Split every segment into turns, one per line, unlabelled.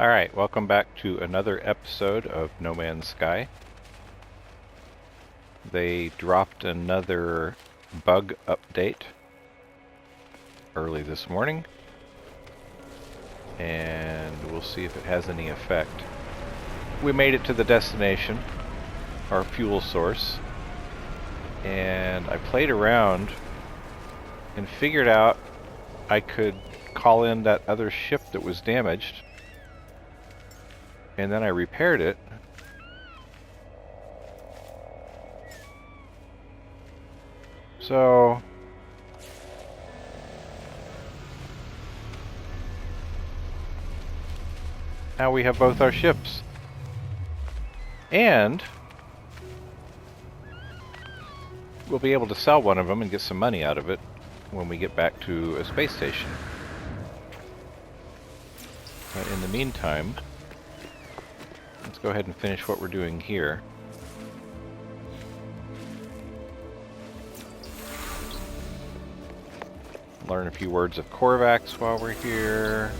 Alright, welcome back to another episode of No Man's Sky. They dropped another bug update early this morning, and we'll see if it has any effect. We made it to the destination, our fuel source, and I played around and figured out I could call in that other ship that was damaged. And then I repaired it. So now we have both our ships. And we'll be able to sell one of them and get some money out of it when we get back to a space station. But in the meantime, let's go ahead and finish what we're doing here. Learn a few words of Korvax while we're here.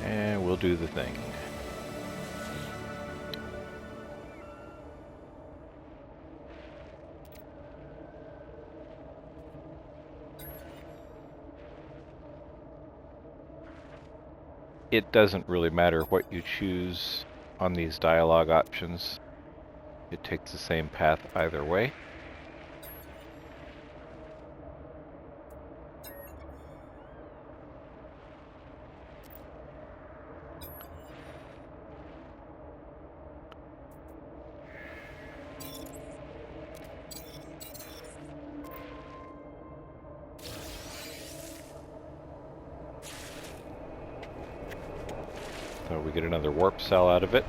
And we'll do the thing. It doesn't really matter what you choose on these dialogue options. It takes the same path either way. So we get another warp cell out of it.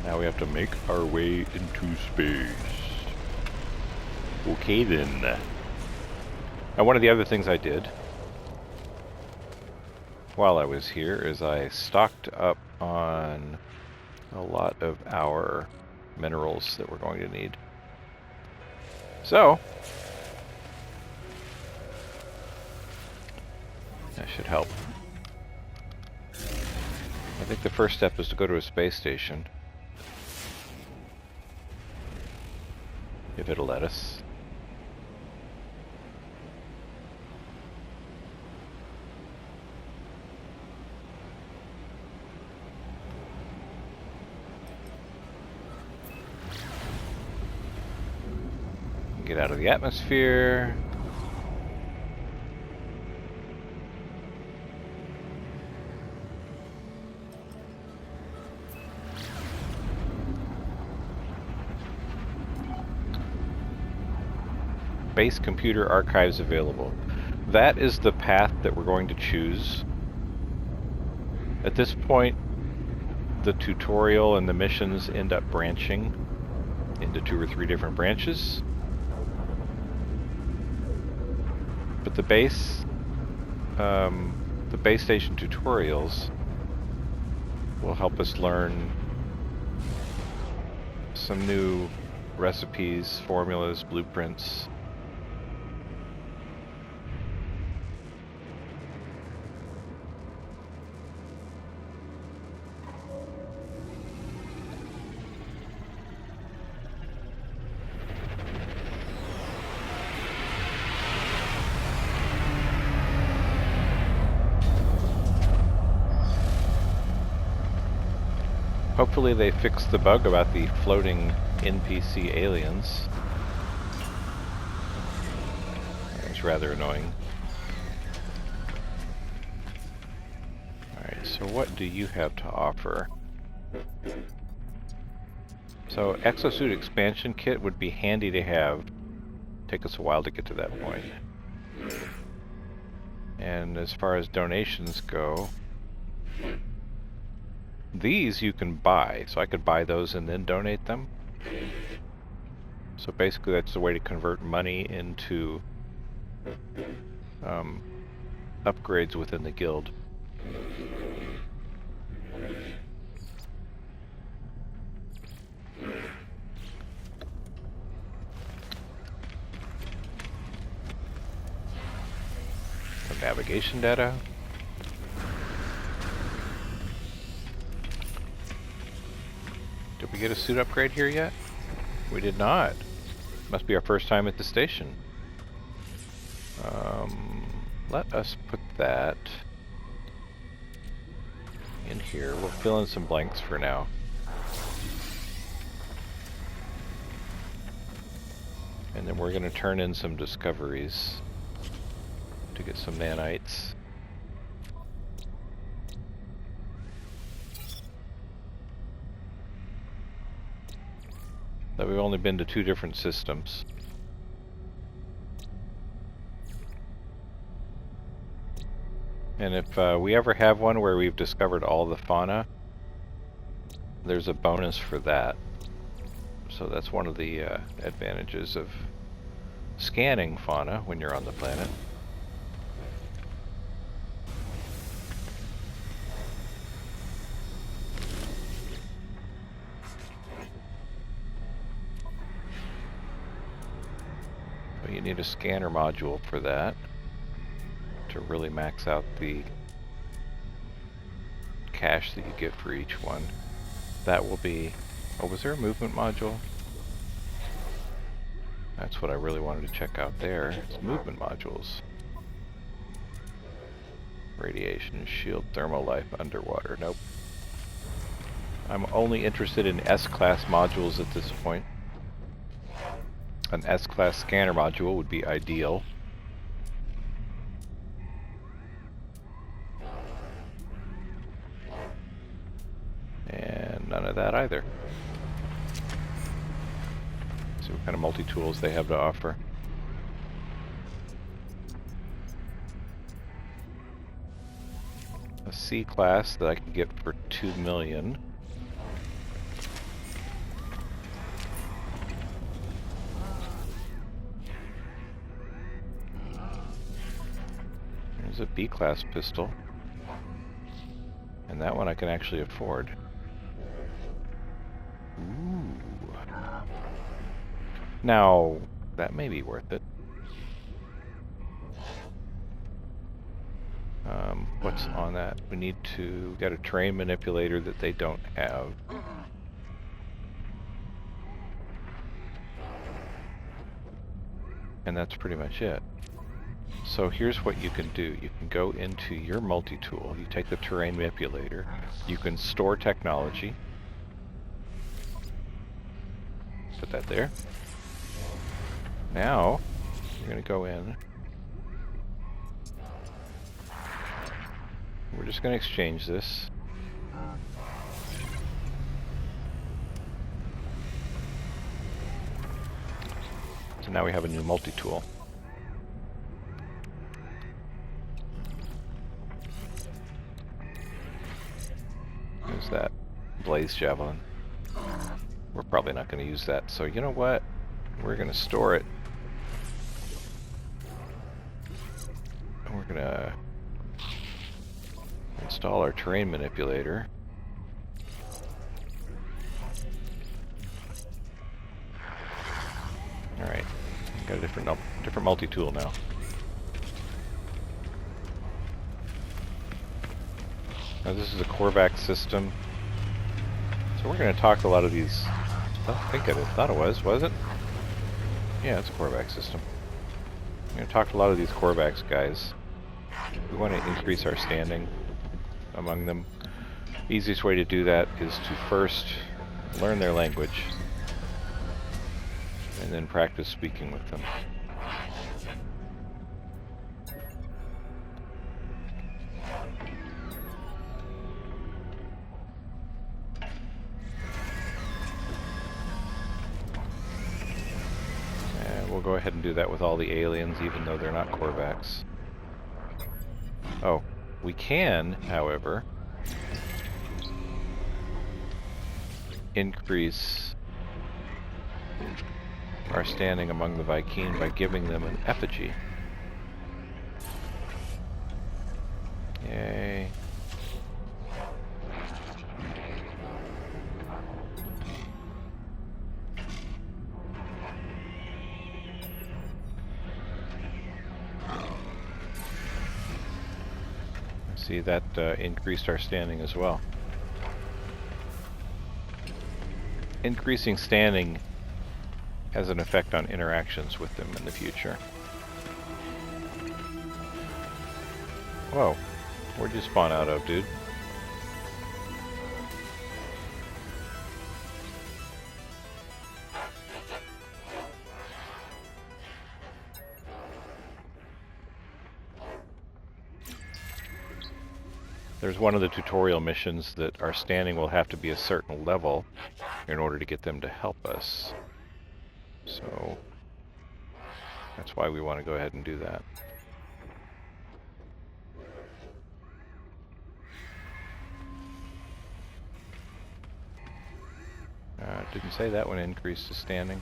Now we have to make our way into space. Okay then. Now one of the other things I did while I was here is I stocked up on a lot of our minerals that we're going to need. So that should help. I think the first step is to go to a space station. If it'll let us. Get out of the atmosphere. Base computer archives available. That is the path that we're going to choose. At this point, the tutorial and the missions end up branching into 2 or 3 different branches. But the base station tutorials will help us learn some new recipes, formulas, blueprints. Hopefully they fixed the bug about the floating NPC aliens. It's rather annoying. Alright, so what do you have to offer? So exosuit expansion kit would be handy to have. Take us a while to get to that point. And as far as donations go, these you can buy, so I could buy those and then donate them. So basically that's the way to convert money into upgrades within the guild. Some navigation data. Did we get a suit upgrade here yet? We did not. Must be our first time at the station. Let us put that in here. We'll fill in some blanks for now. And then we're going to turn in some discoveries to get some nanites. That we've only been to 2 different systems. And if we ever have one where we've discovered all the fauna, there's a bonus for that. So that's one of the advantages of scanning fauna when you're on the planet. But you need a scanner module for that to really max out the cash that you get for each one. That will be... Oh, was there a movement module? That's what I really wanted to check out there. It's movement modules. Radiation, shield, thermal life, underwater. Nope. I'm only interested in S-class modules at this point. An S-class scanner module would be ideal. And none of that either. See what kind of multi-tools they have to offer. A C-class that I can get for 2 million. There's a B-class pistol. And that one I can actually afford. Ooh. Now, that may be worth it. What's on that? We need to get a terrain manipulator that they don't have. And that's pretty much it. So here's what you can do. You can go into your multi-tool, you take the terrain manipulator, you can store technology. Put that there. Now, you're going to go in. We're just going to exchange this. So now we have a new multi-tool. There's that blaze javelin. We're probably not going to use that, so you know what? We're going to store it. And we're going to install our terrain manipulator. Alright, got a different multi-tool now. Now this is a Korvax system. So we're going to talk to a lot of these... I think I thought it was it? Yeah, it's a Korvax system. I'm going to talk to a lot of these Korvax guys. We want to increase our standing among them. The easiest way to do that is to first learn their language and then practice speaking with them. And we'll go ahead and do that with all the aliens, even though they're not Korvax. Oh, we can, however, increase our standing among the Vy'keen by giving them an effigy. Yay. See, that increased our standing as well. increasing standing has an effect on interactions with them in the future. Whoa, where'd you spawn out of, dude? There's one of the tutorial missions that our standing will have to be a certain level in order to get them to help us. So that's why we want to go ahead and do that. Didn't say that one increased the standing.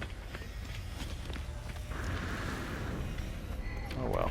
Oh well.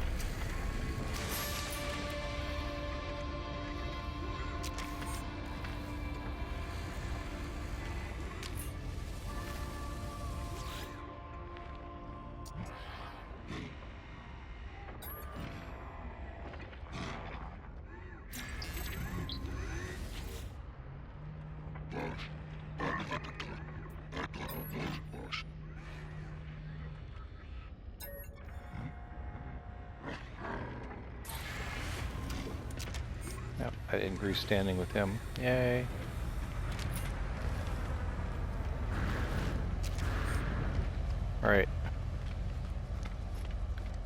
Yep, I increased standing with him. Yay. Alright.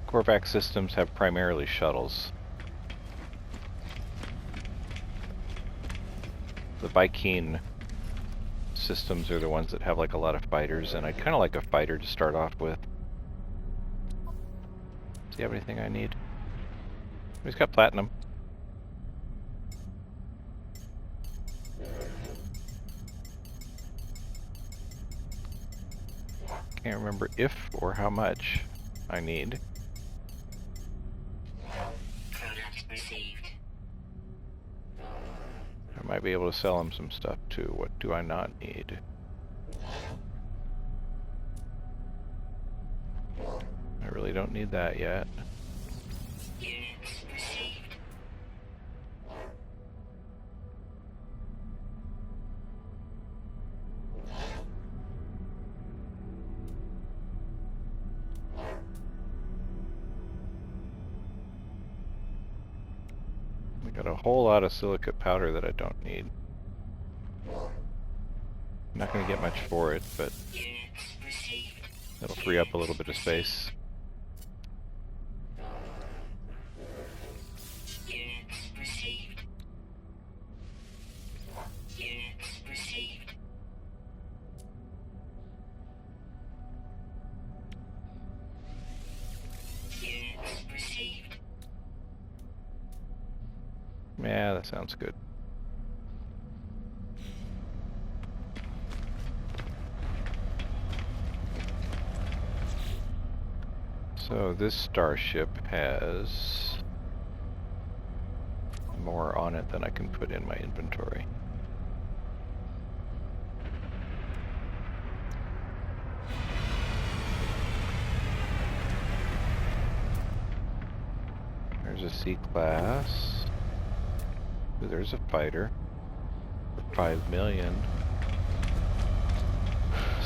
Korvax systems have primarily shuttles. The Vy'keen systems are the ones that have like a lot of fighters, and I'd kind of like a fighter to start off with. Does he have anything I need? He's got platinum. Can't remember if or how much I need.
Product received.
I might be able to sell him some stuff too. What do I not need? I really don't need that yet.
Units received.
We got a whole lot of silicate powder that I don't need. I'm not going to get much for it, but
Units received.
it'll free up a little bit of space.
Units received. Units received. Units received.
Yeah, that sounds good. So this starship has more on it than I can put in my inventory. There's a C-class. Ooh, there's a fighter for 5 million.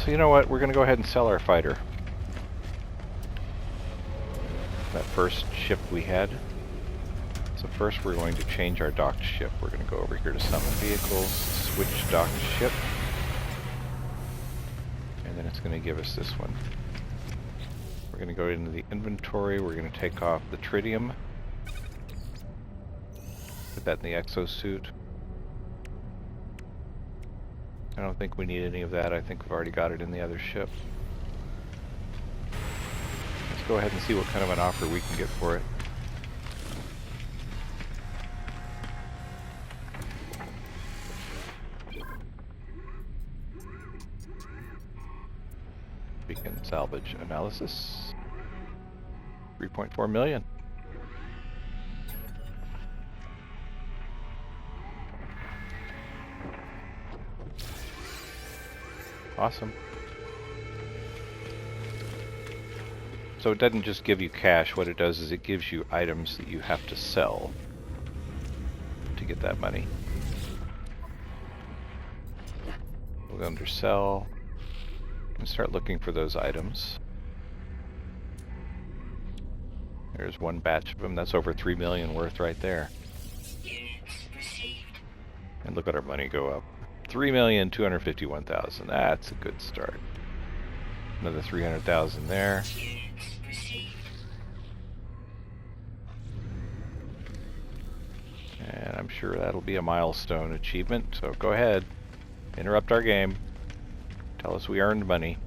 So you know what? We're going to go ahead and sell our fighter. That first ship we had. So first we're going to change our docked ship. We're going to go over here to summon vehicles, switch docked ship, and then it's going to give us this one. We're going to go into the inventory, we're going to take off the tritium, put that in the exosuit. I don't think we need any of that, I think we've already got it in the other ship. Let's go ahead and see what kind of an offer we can get for it. Beacon salvage analysis. 3.4 million. Awesome. So it doesn't just give you cash, what it does is it gives you items that you have to sell to get that money. We'll go under sell. And start looking for those items. There's one batch of them. That's over 3 million worth right there.
Units received.
And look at our money go up. 3,251,000. That's a good start. Another 300,000 there.
Units received.
And I'm sure that'll be a milestone achievement. So go ahead. Interrupt our game. Tell us we earned money.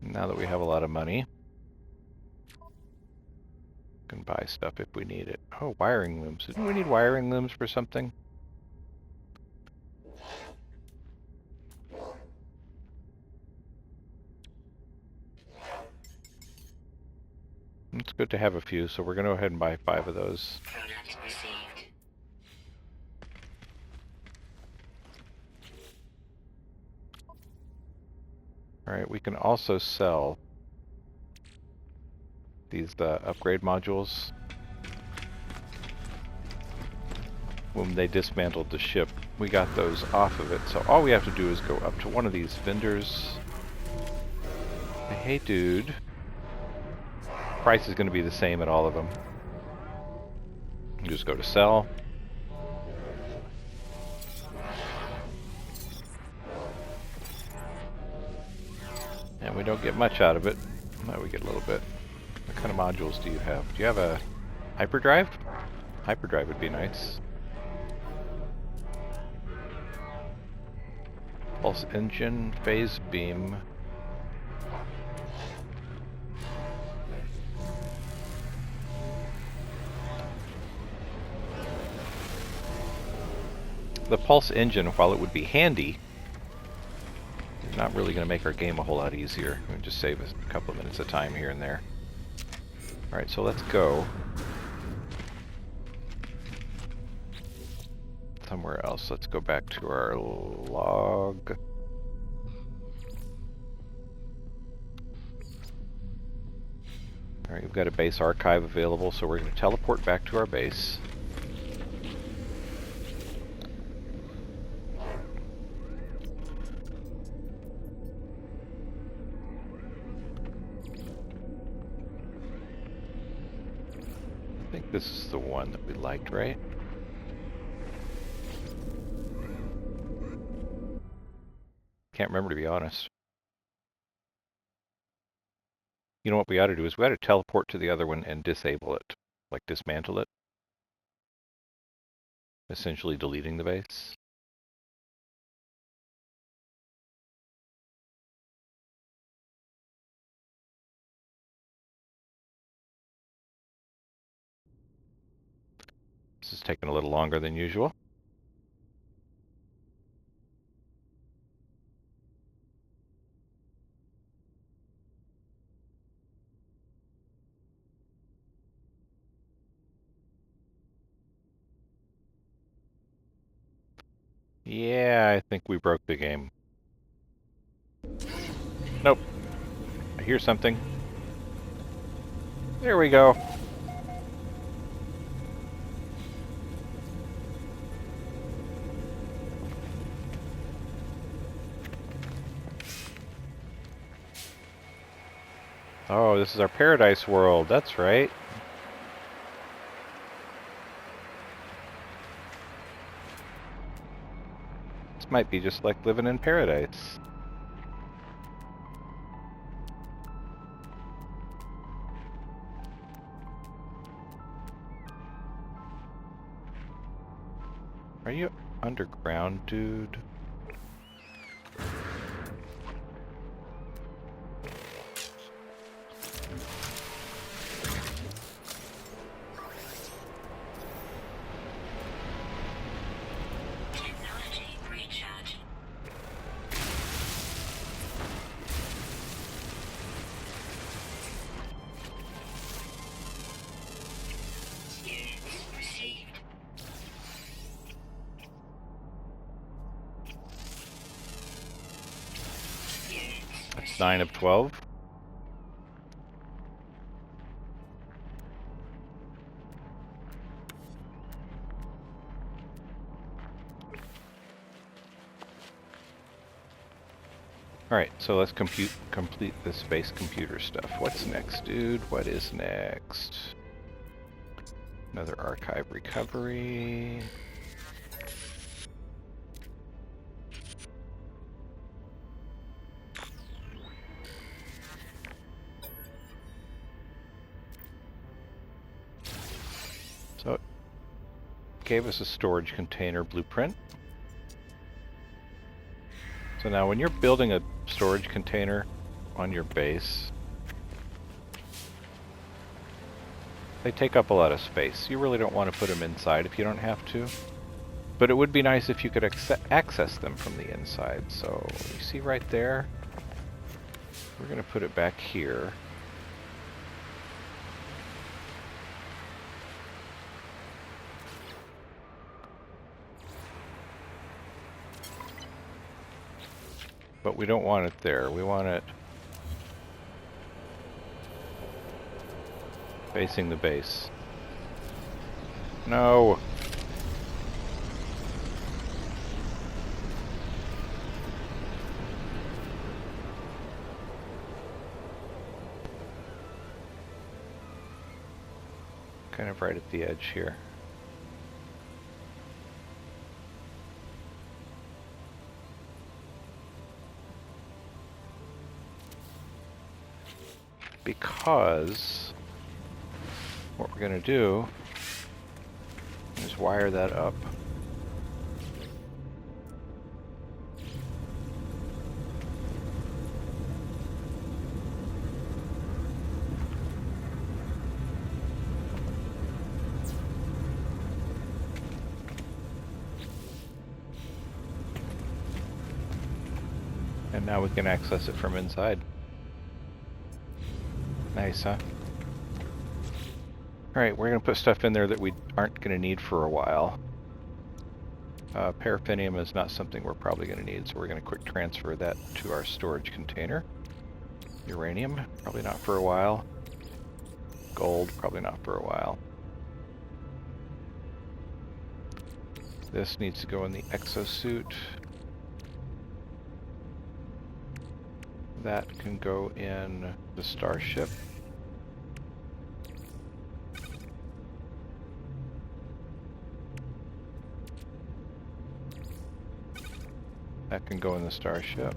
Now that we have a lot of money, we can buy stuff if we need it. Oh, wiring looms. Didn't we need wiring looms for something? It's good to have a few, so we're going to go ahead and buy 5 of those.
Product received.
Alright, we can also sell these upgrade modules. When they dismantled the ship, we got those off of it. So all we have to do is go up to one of these vendors. Say, hey dude. Price is going to be the same at all of them. Just go to sell. And we don't get much out of it. No, we get a little bit. What kind of modules do you have? Do you have a hyperdrive? Hyperdrive would be nice. Pulse engine, phase beam. The pulse engine, while it would be handy, is not really going to make our game a whole lot easier. It would just save us a couple of minutes of time here and there. Alright, so let's go somewhere else. Let's go back to our log. Alright, we've got a base archive available, so we're going to teleport back to our base. I think this is the one that we liked, right? Can't remember, to be honest. You know what we ought to do is we ought to teleport to the other one and disable it. Like dismantle it. Essentially deleting the base. This is taking a little longer than usual. Yeah, I think we broke the game. Nope. I hear something. There we go. Oh, this is our paradise world. That's right. This might be just like living in paradise. Are you underground, dude?
Technology recharge. Units received.
9 of 12. Alright, so let's complete the space computer stuff. What's next, dude? What is next? Another archive recovery. So it gave us a storage container blueprint. So now when you're building a storage container on your base, they take up a lot of space. You really don't want to put them inside if you don't have to. But it would be nice if you could access them from the inside. So you see right there? We're going to put it back here. But we don't want it there. We want it facing the base. No! Kind of right at the edge here. Because what we're going to do is wire that up. And now we can access it from inside. Nice, huh? Alright, we're going to put stuff in there that we aren't going to need for a while. Paraffinium is not something we're probably going to need, so we're going to quick transfer that to our storage container. Uranium, probably not for a while. Gold, probably not for a while. This needs to go in the exosuit. That can go in the starship. That can go in the starship.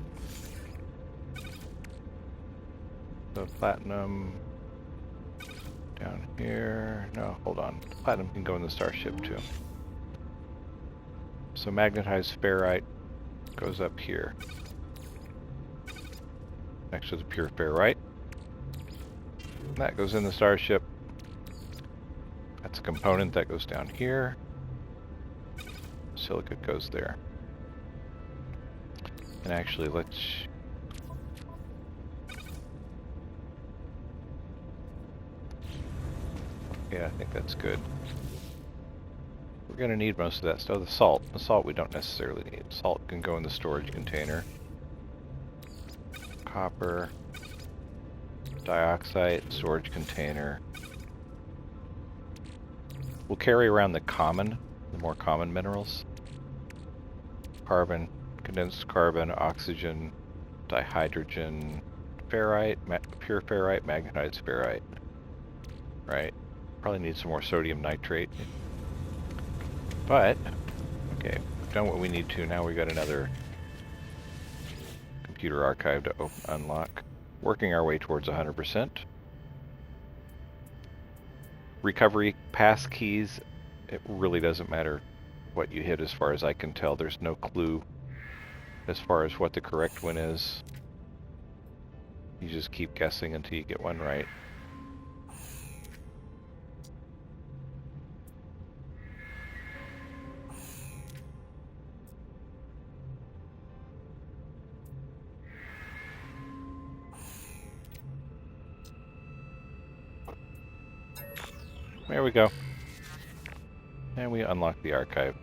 The platinum down here. No, hold on. Platinum can go in the starship too. So magnetized ferrite goes up here. Next to the pure ferrite. That goes in the starship. That's a component that goes down here. Silicate goes there. And actually, let's... Yeah, I think that's good. We're going to need most of that stuff. The salt. The salt we don't necessarily need. Salt can go in the storage container. Copper. Dioxide, storage container. We'll carry around the more common minerals. Carbon, condensed carbon, oxygen, dihydrogen, ferrite, pure ferrite, magnetized ferrite. Right. Probably need some more sodium nitrate. But, okay, we've done what we need to. Now we've got another computer archive to unlock. Working our way towards 100%. Recovery pass keys, it really doesn't matter what you hit as far as I can tell. There's no clue as far as what the correct one is. You just keep guessing until you get one right. There we go. And we unlock the archive.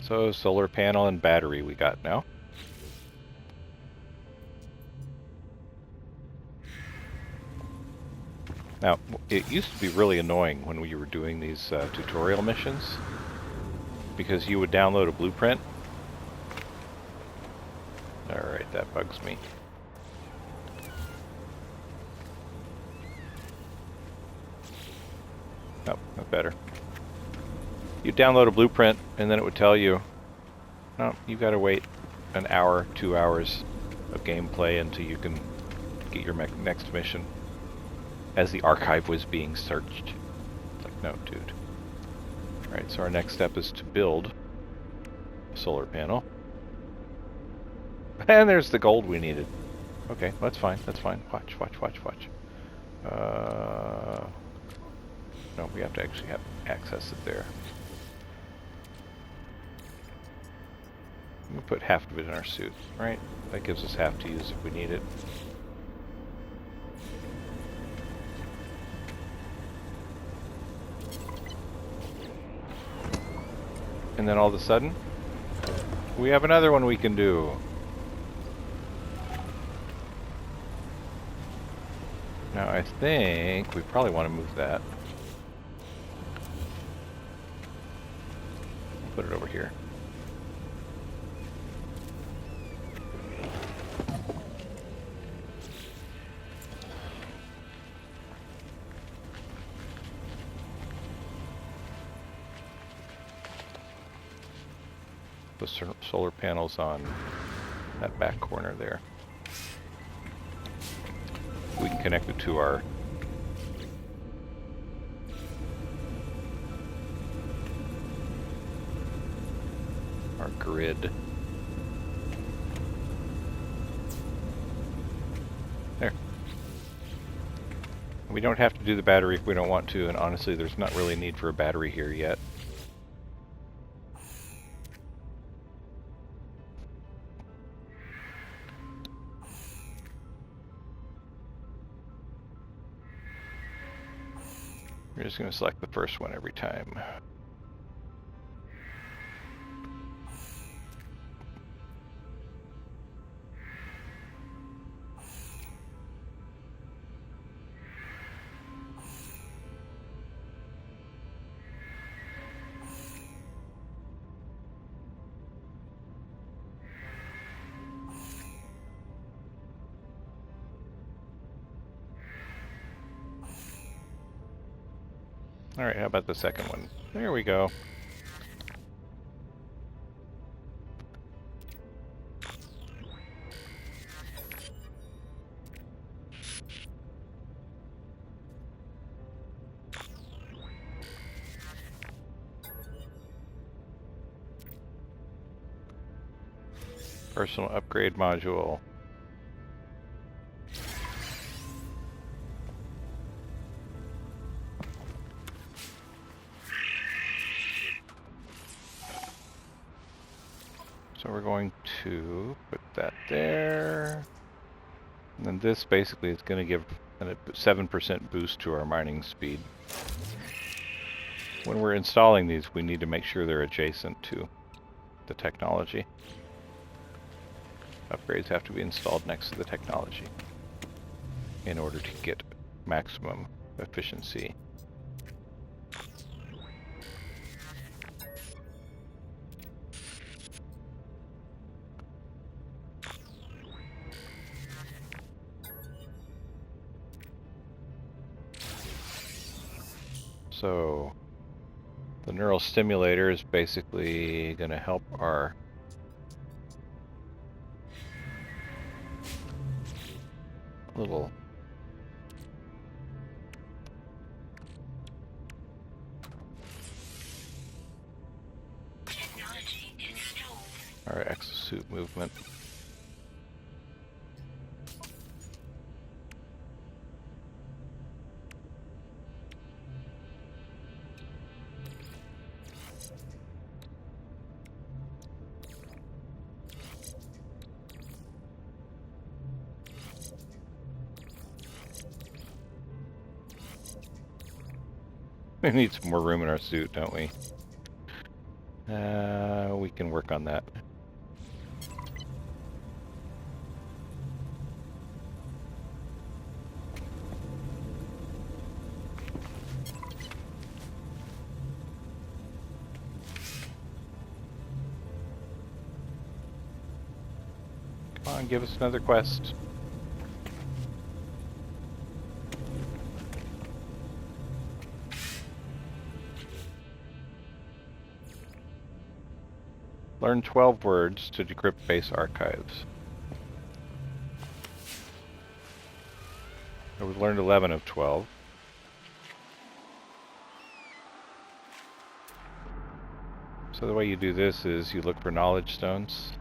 So solar panel and battery we got now. Now, it used to be really annoying when we were doing these tutorial missions, because you would download a blueprint. Alright, that bugs me. Oh, not better. You download a blueprint, and then it would tell you, no, you gotta wait an hour, 2 hours of gameplay until you can get your next mission, as the archive was being searched. It's like, no, dude. Alright, so our next step is to build a solar panel. And there's the gold we needed. Okay, that's fine, that's fine. Watch. No, we have to actually have access it there. We'll put half of it in our suit, right? That gives us half to use if we need it. And then all of a sudden, we have another one we can do. Now I think we probably want to move that. Put it over here. The solar panels on that back corner there. We can connect it to our grid. There. We don't have to do the battery if we don't want to, and honestly there's not really a need for a battery here yet. We're just going to select the first one every time. Alright, how about the second one? There we go. Personal upgrade module. So we're going to put that there. And then this basically is going to give a 7% boost to our mining speed. When we're installing these, we need to make sure they're adjacent to the technology. Upgrades have to be installed next to the technology in order to get maximum efficiency. So the neural stimulator is basically going to help our little
Technology installed.
our exosuit movement. We need some more room in our suit, don't we? We can work on that. Come on, give us another quest. Learn 12 words to decrypt base archives. So we've learned 11 of 12. So the way you do this is you look for knowledge stones.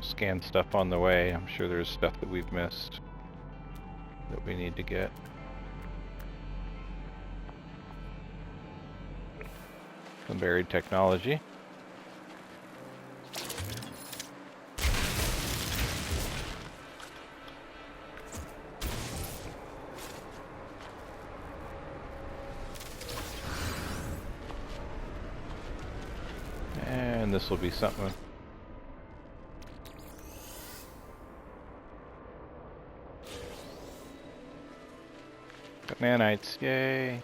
Scan stuff on the way. I'm sure there's stuff that we've missed that we need to get. Some buried technology. And this will be something. Got nanites, yay!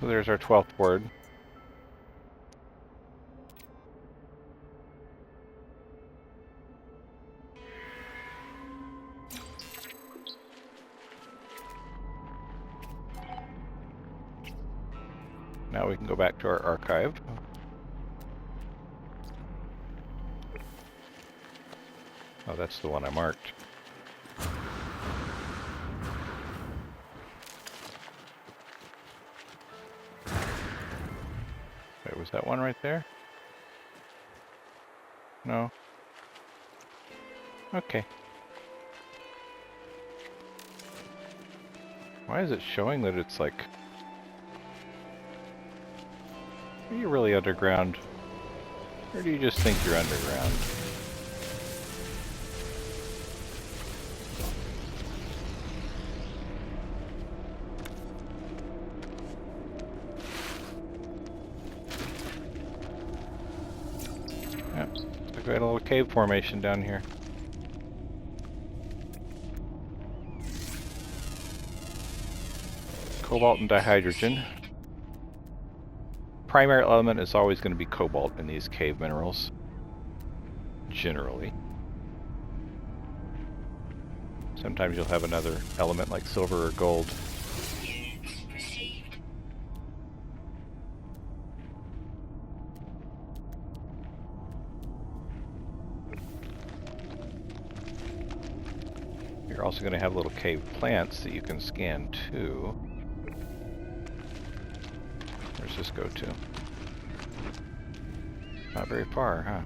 So there's our 12th word. Now we can go back to our archive. Oh, that's the one I marked. Wait, was that one right there? No. Okay. Why is it showing that it's like... Are you really underground? Or do you just think you're underground? Yep, looks like we had a little cave formation down here. Cobalt and dihydrogen. Primary element is always going to be cobalt in these cave minerals. Generally. Sometimes you'll have another element like silver or gold.
Units received.
You're also going to have little cave plants that you can scan too. Where's this go to? Not very far, huh?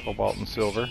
Cobalt and silver.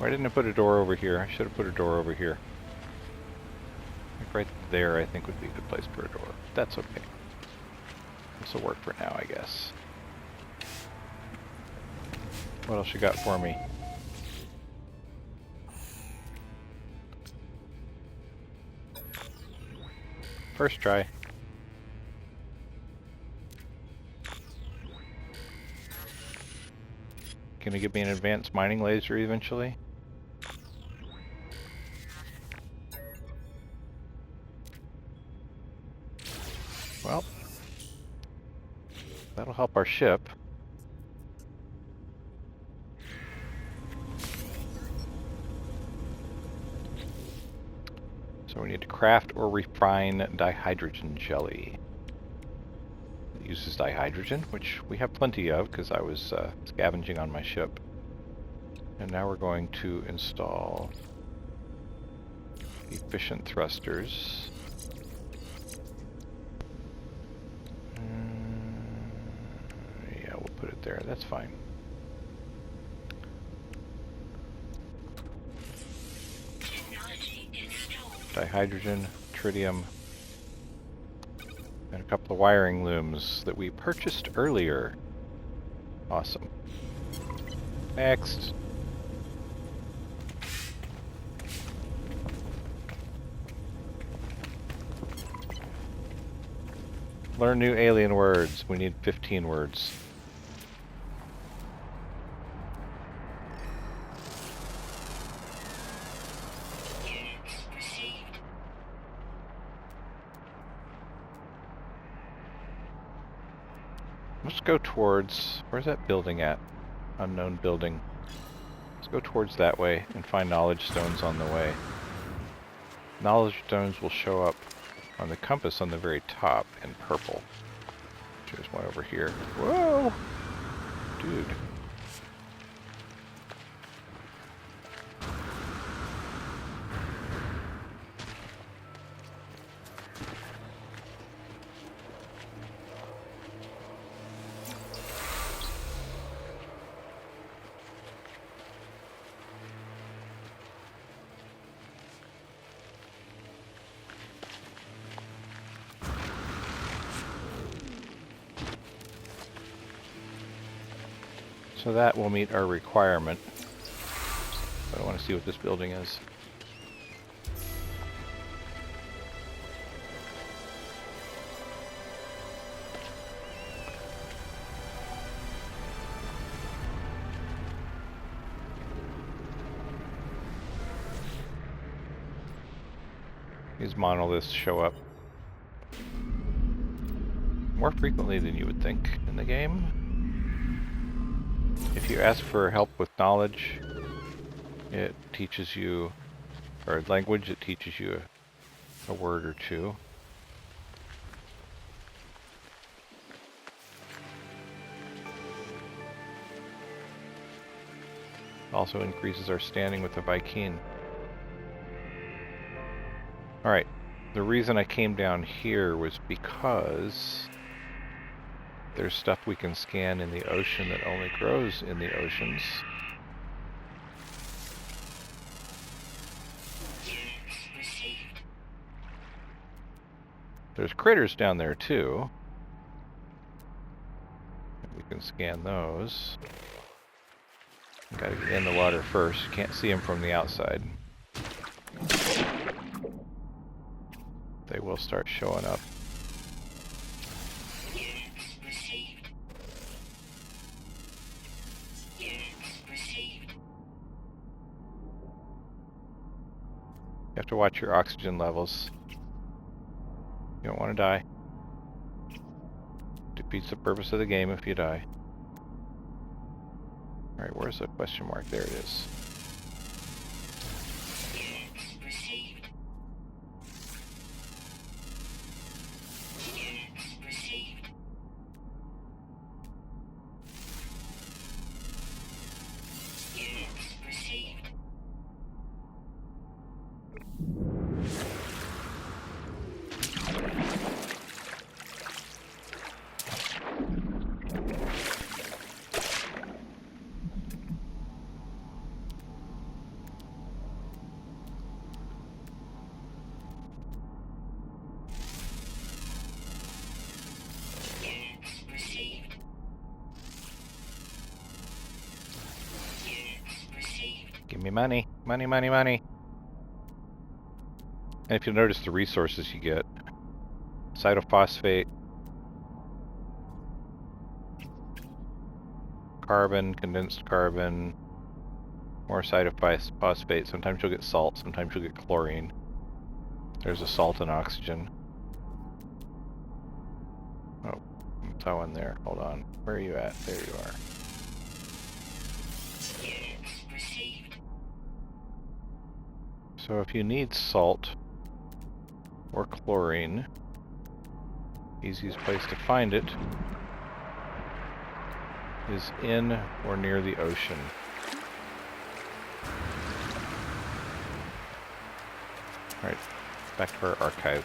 Why didn't I put a door over here? I should have put a door over here. Like right there, I think would be a good place for a door. That's okay. This will work for now, I guess. What else you got for me? First try. Gonna give me an advanced mining laser eventually? Well, that'll help our ship. So we need to craft or refine dihydrogen jelly. It uses dihydrogen, which we have plenty of because I was scavenging on my ship. And now we're going to install efficient thrusters. Yeah, we'll put it there. That's fine.
Technology installed.
Dihydrogen, tritium, and a couple of wiring looms that we purchased earlier. Awesome. Next. Learn new alien words. We need 15 words.
Units received.
Let's go towards... Where's that building at? Unknown building. Let's go towards that way and find knowledge stones on the way. Knowledge stones will show up on the compass on the very top in purple. There's one over here. Whoa! Dude. So that will meet our requirement. But I want to see what this building is. These monoliths show up more frequently than you would think in the game. If you ask for help with knowledge, it teaches you, or language, it teaches you a word or two. Also increases our standing with the Viking. Alright, the reason I came down here was because there's stuff we can scan in the ocean that only grows in the oceans.
Units received.
There's critters down there too. We can scan those. Gotta get in the water first. Can't see them from the outside. They will start showing up.
Units received. Units received.
You have to watch your oxygen levels. You don't want to die. Defeats the purpose of the game if you die. Alright, where's the question mark? There it is.
Units received. Units received. Units received.
money, money, money, money. And if you'll notice the resources you get, cytophosphate, carbon, condensed carbon, more cytophosphate. Sometimes you'll get salt, sometimes you'll get chlorine. There's a salt and oxygen. Oh, I saw one there. Hold on. Where are you at? There you are.
Units received.
So if you need salt or chlorine, easiest place to find it is in or near the ocean. Alright, back to our archive.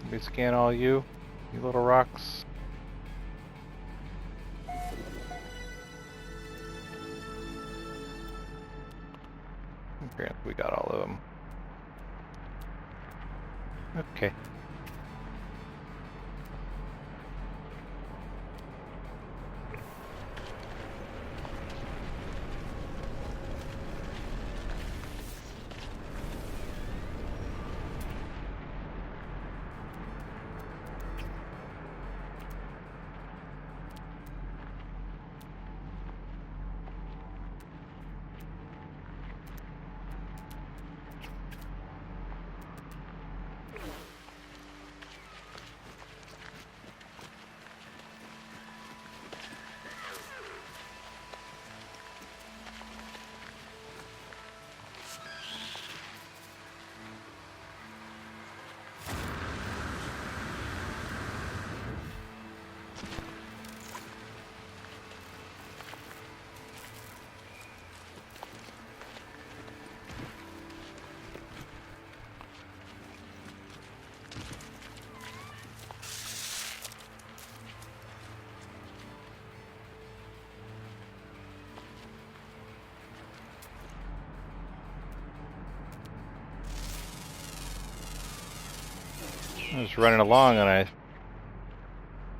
Let me scan all you little rocks. Okay, we got all of them. Okay. I was running along and I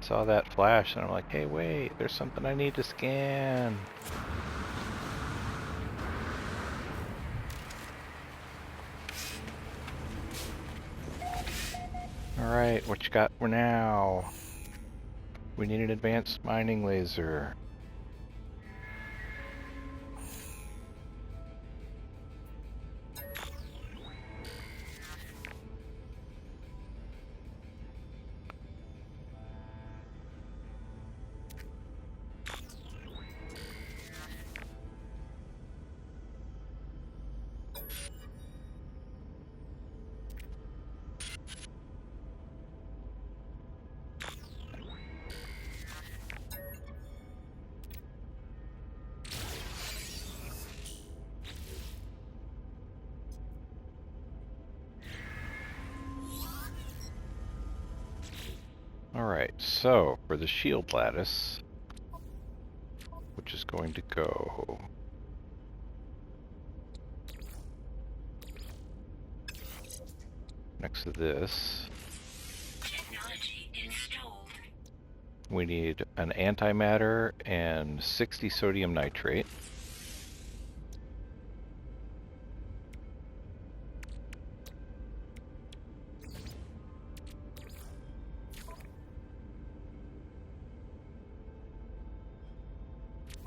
saw that flash and I'm like, hey, wait, there's something I need to scan. Alright, what you got for now? We need an advanced mining laser. Alright, so for the shield lattice, which is going to go next to this,
Technology installed.
we need an antimatter and 60 sodium nitrate.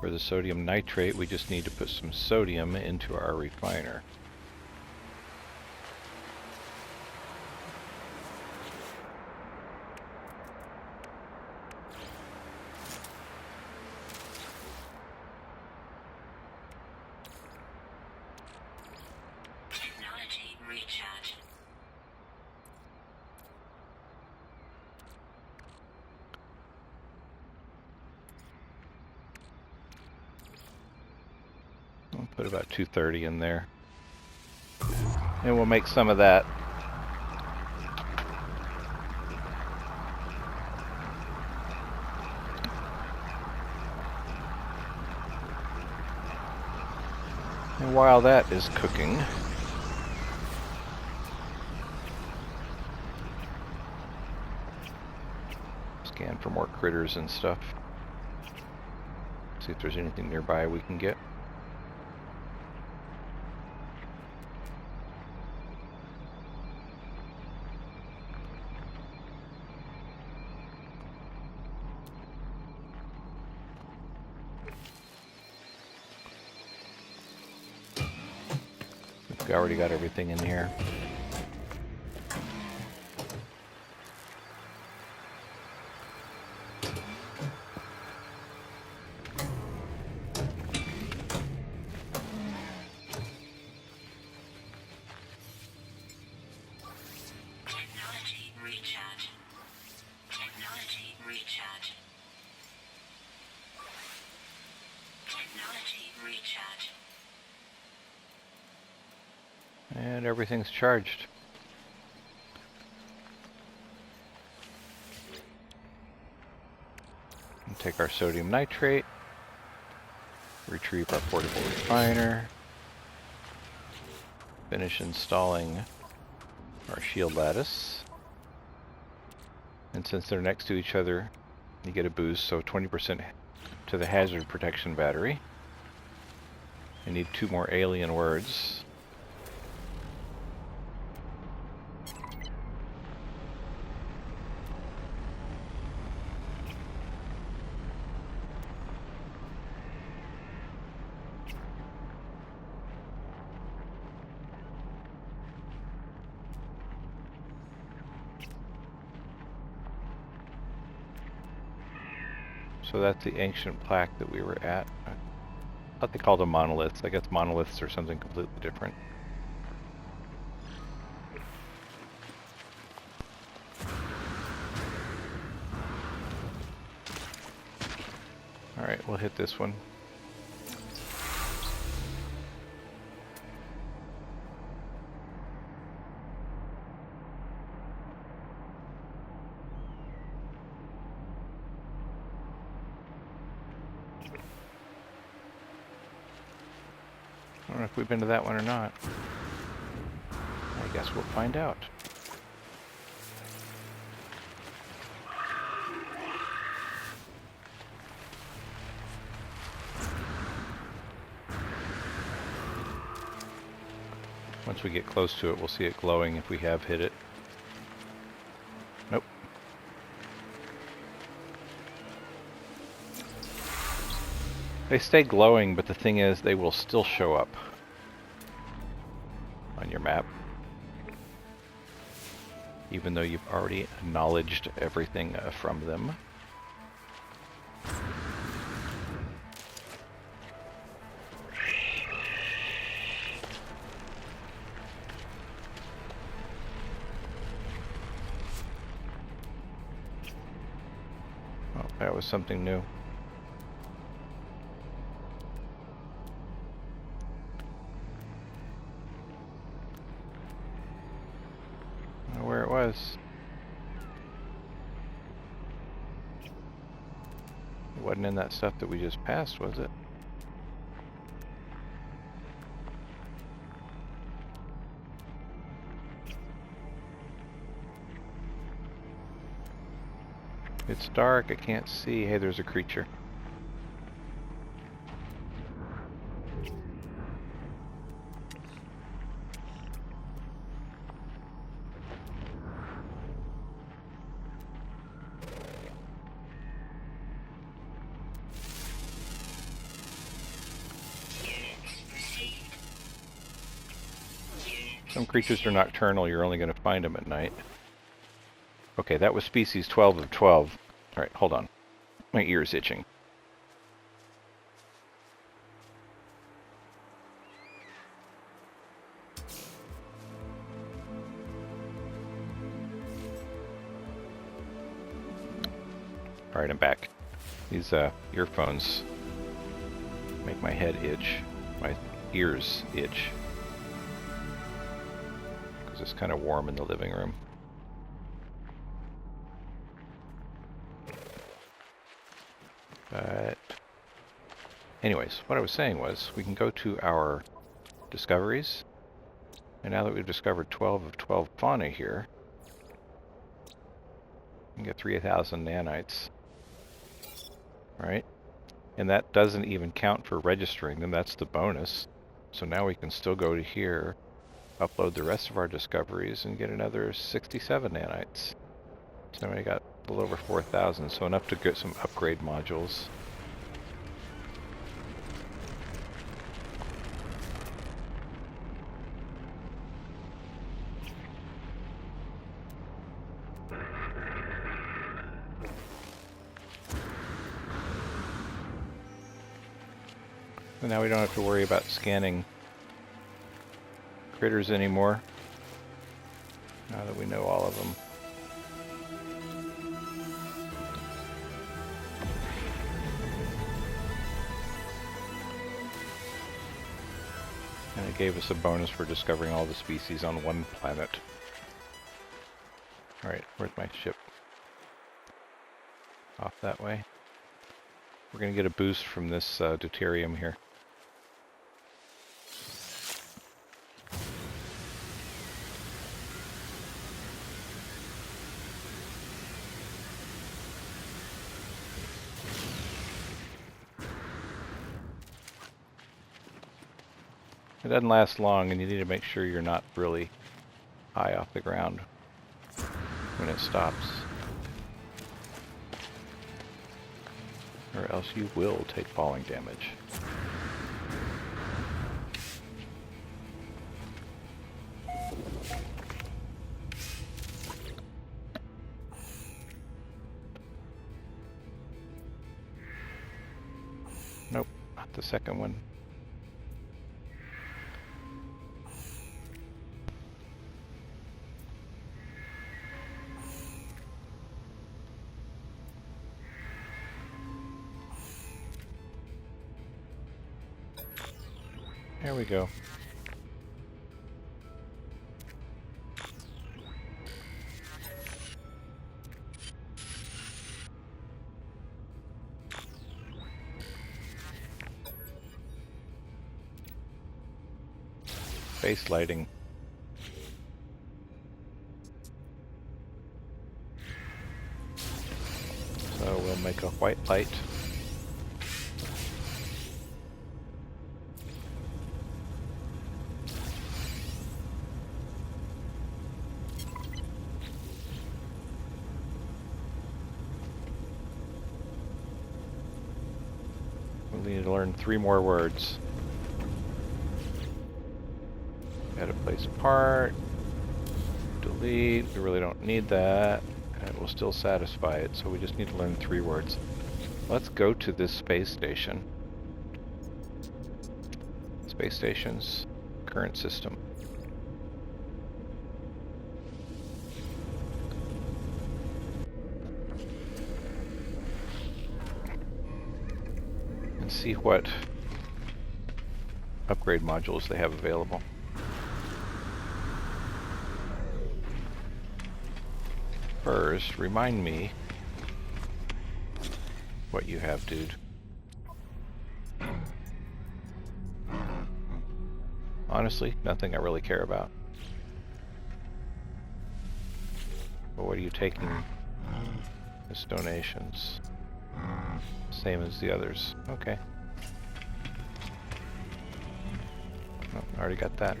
For the sodium nitrate, we just need to put some sodium into our refiner. Put about 230 in there. And we'll make some of that. And while that is cooking, scan for more critters and stuff. See if there's anything nearby we can get. We already got everything in here.
Technology recharge. Technology recharge. Technology recharge.
And everything's charged. And take our sodium nitrate, retrieve our portable refiner, finish installing our shield lattice. And since they're next to each other, you get a boost, so 20% to the hazard protection battery. I need 2 more alien words. So that's the ancient plaque that we were at. I thought they called them monoliths. I guess monoliths are something completely different. Alright, we'll hit this one. I don't know if we've been to that one or not. I guess we'll find out. Once we get close to it, we'll see it glowing if we have hit it. Nope. They stay glowing, but the thing is, they will still show up on your map, even though you've already acknowledged everything from them. Oh, that was something new. Where it was. It wasn't in that stuff that we just passed, was it? It's dark, I can't see. Hey, there's a creature. Some creatures are nocturnal, you're only going to find them at night. Okay, that was species 12 of 12. Alright, hold on. My ear's itching. Alright, I'm back. These earphones make my head itch. My ears itch. Because it's kind of warm in the living room. But anyways, what I was saying was we can go to our discoveries. And now that we've discovered 12 of 12 fauna here, we can get 3,000 nanites. Right? And that doesn't even count for registering them, that's the bonus. So now we can still go to here, upload the rest of our discoveries, and get another 67 nanites. So now we got a little over 4,000, so enough to get some upgrade modules. And now we don't have to worry about scanning critters anymore, now that we know all of them. And it gave us a bonus for discovering all the species on one planet. Alright, where's my ship? Off that way. We're going to get a boost from this deuterium here. It doesn't last long, and you need to make sure you're not really high off the ground when it stops. Or else you will take falling damage. Nope, not the second one. There we go. Base lighting. So we'll make a white light. We need to learn 3 more words. Gotta place part, delete, we really don't need that, and it will still satisfy it, so we just need to learn 3 words. Let's go to this space station. Space station's current system. And see what upgrade modules they have available. First, remind me what you have, dude. Honestly, nothing I really care about. But what are you taking as donations? Same as the others. Okay. Oh, I already got that.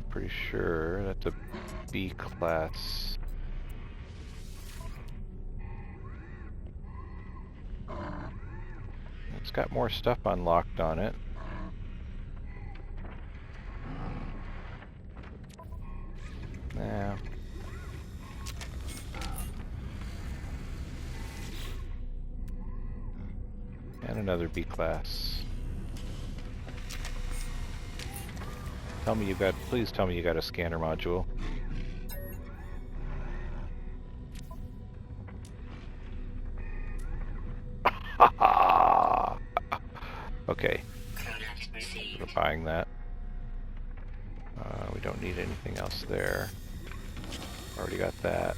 Pretty sure that's a B class. It's got more stuff unlocked on it. Nah. And another B class. Tell me you got, please tell me you got a scanner module. modifying that. We don't need anything else there. Already got that.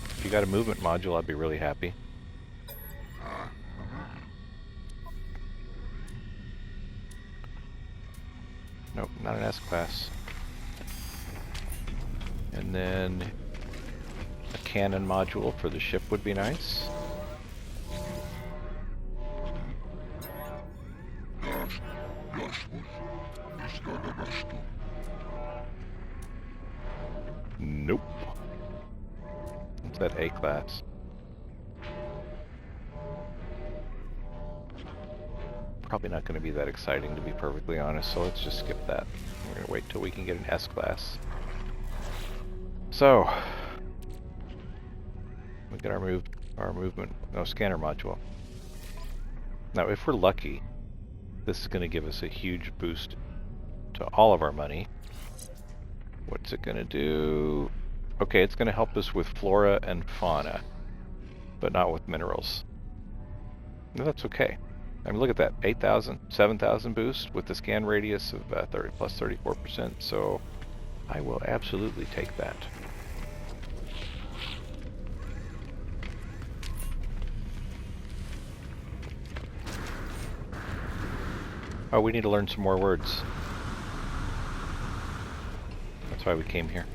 If you got a movement module, I'd be really happy. Nope, not an S-Class. And then a cannon module for the ship would be nice. Nope. What's that A-Class? Probably not going to be that exciting, to be perfectly honest, so let's just skip that. We're going to wait till we can get an S-Class. So, we get our movement, scanner module. Now, if we're lucky, this is going to give us a huge boost to all of our money. What's it going to do? Okay, it's going to help us with flora and fauna, but not with minerals. No, that's okay. I mean, look at that, 8,000, 7,000 boost with the scan radius of 30 plus 34%, so I will absolutely take that. Oh, we need to learn some more words. That's why we came here.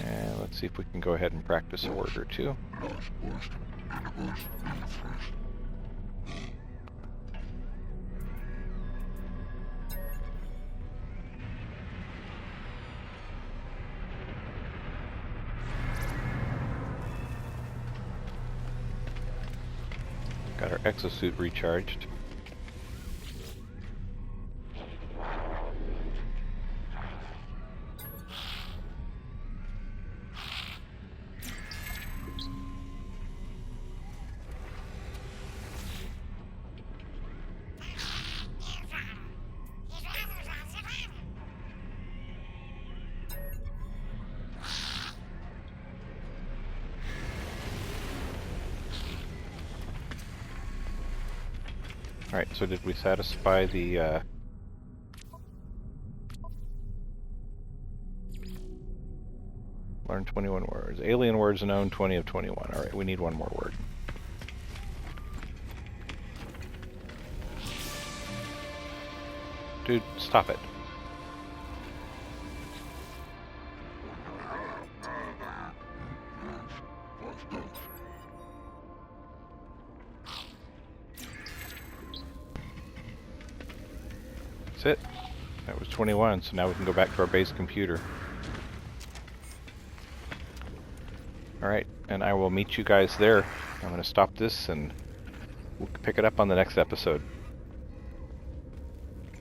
And let's see if we can go ahead and practice a word or two. Got our exosuit recharged. Alright, so did we satisfy the, learn 21 words. Alien words known, 20 of 21. Alright, we need one more word. Dude, stop it. That's it. That was 21, so now we can go back to our base computer. Alright, and I will meet you guys there. I'm going to stop this and we'll pick it up on the next episode.